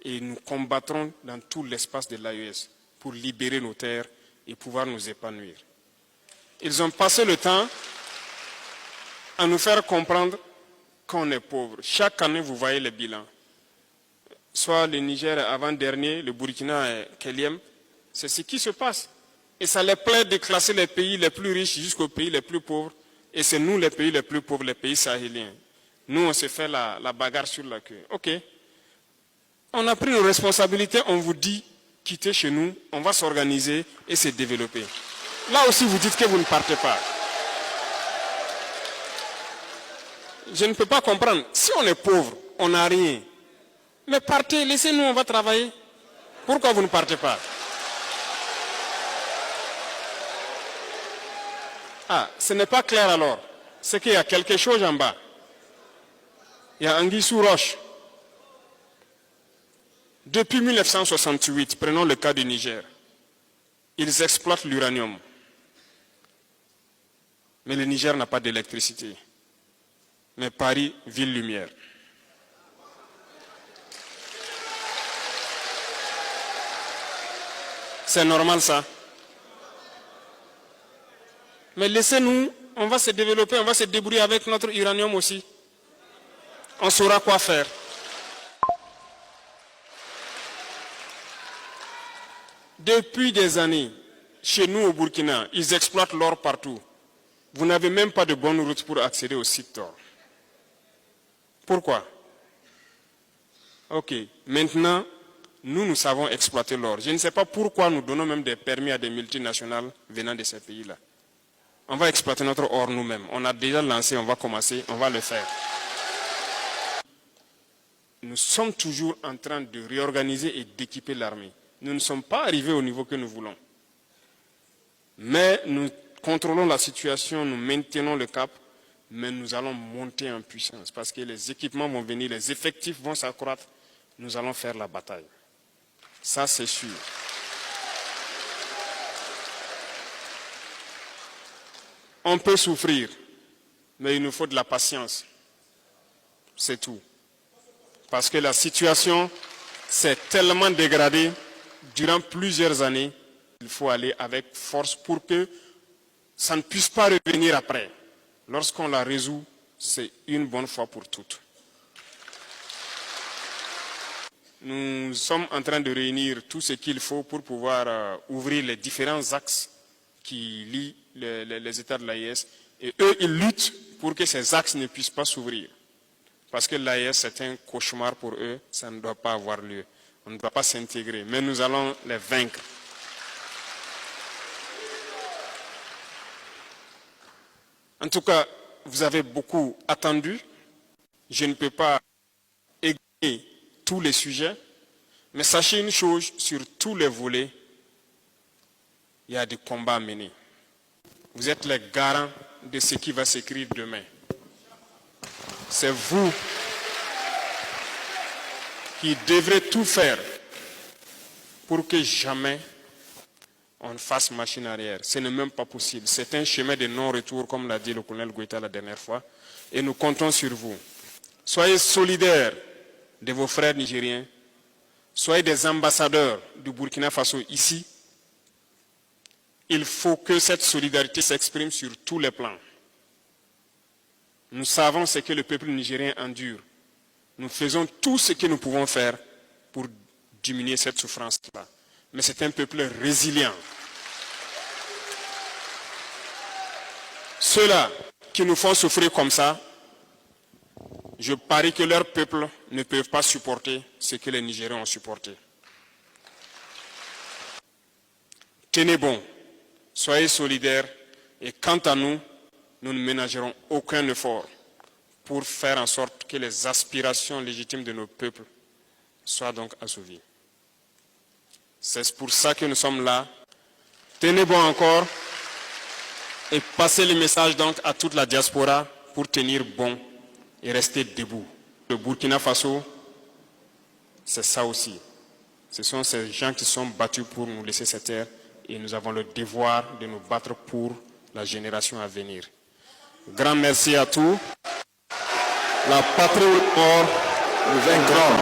et nous combattrons dans tout l'espace de l'AES pour libérer nos terres et pouvoir nous épanouir. Ils ont passé le temps à nous faire comprendre qu'on est pauvre. Chaque année, vous voyez les bilans. Soit le Niger est avant-dernier, le Burkina est quatrième. C'est ce qui se passe. Et ça les plaît de classer les pays les plus riches jusqu'aux pays les plus pauvres. Et c'est nous les pays les plus pauvres, les pays sahéliens. Nous, on se fait la bagarre sur la queue. Ok. On a pris nos responsabilités, on vous dit, quittez chez nous, on va s'organiser et se développer. Là aussi, vous dites que vous ne partez pas. Je ne peux pas comprendre. Si on est pauvre, on n'a rien. Mais partez, laissez-nous, on va travailler. Pourquoi vous ne partez pas? Ah, ce n'est pas clair alors. C'est qu'il y a quelque chose en bas. Il y a anguille sous roche. Depuis 1968, prenons le cas du Niger, ils exploitent l'uranium. Mais le Niger n'a pas d'électricité. Mais Paris, ville lumière. C'est normal ça. Mais laissez-nous, on va se développer, on va se débrouiller avec notre uranium aussi. On saura quoi faire. Depuis des années, chez nous au Burkina, ils exploitent l'or partout. Vous n'avez même pas de bonne route pour accéder au site d'or. Pourquoi? Ok, maintenant, nous savons exploiter l'or. Je ne sais pas pourquoi nous donnons même des permis à des multinationales venant de ces pays-là. On va exploiter notre or nous-mêmes. On a déjà lancé, on va commencer, on va le faire. Nous sommes toujours en train de réorganiser et d'équiper l'armée. Nous ne sommes pas arrivés au niveau que nous voulons. Mais nous contrôlons la situation, nous maintenons le cap, mais nous allons monter en puissance parce que les équipements vont venir, les effectifs vont s'accroître. Nous allons faire la bataille. Ça, c'est sûr. On peut souffrir, mais il nous faut de la patience. C'est tout. Parce que la situation s'est tellement dégradée durant plusieurs années, il faut aller avec force pour que ça ne puisse pas revenir après. Lorsqu'on la résout, c'est une bonne fois pour toutes. Nous sommes en train de réunir tout ce qu'il faut pour pouvoir ouvrir les différents axes qui lient les États de l'AES. Et eux, ils luttent pour que ces axes ne puissent pas s'ouvrir. Parce que l'AES, c'est un cauchemar pour eux, ça ne doit pas avoir lieu. On ne doit pas s'intégrer, mais nous allons les vaincre. En tout cas, vous avez beaucoup attendu. Je ne peux pas égayer tous les sujets, mais sachez une chose, sur tous les volets, il y a des combats à mener. Vous êtes les garants de ce qui va s'écrire demain. C'est vous qui devrez tout faire pour que jamais on fasse machine arrière. Ce n'est même pas possible. C'est un chemin de non-retour, comme l'a dit le colonel Goïta la dernière fois, et nous comptons sur vous. Soyez solidaires de vos frères nigériens, soyez des ambassadeurs du Burkina Faso ici. Il faut que cette solidarité s'exprime sur tous les plans. Nous savons ce que le peuple nigérien endure. Nous faisons tout ce que nous pouvons faire pour diminuer cette souffrance-là. Mais c'est un peuple résilient. Ceux-là qui nous font souffrir comme ça, je parie que leur peuple ne peut pas supporter ce que les Nigériens ont supporté. Tenez bon, soyez solidaires et quant à nous, nous ne ménagerons aucun effort pour faire en sorte que les aspirations légitimes de nos peuples soient donc assouvies. C'est pour ça que nous sommes là. Tenez bon encore et passez le message donc à toute la diaspora pour tenir bon et rester debout. Le Burkina Faso, c'est ça aussi. Ce sont ces gens qui sont battus pour nous laisser cette terre et nous avons le devoir de nous battre pour la génération à venir. Grand merci à tous. La patrie ou mort, nous vaincrons.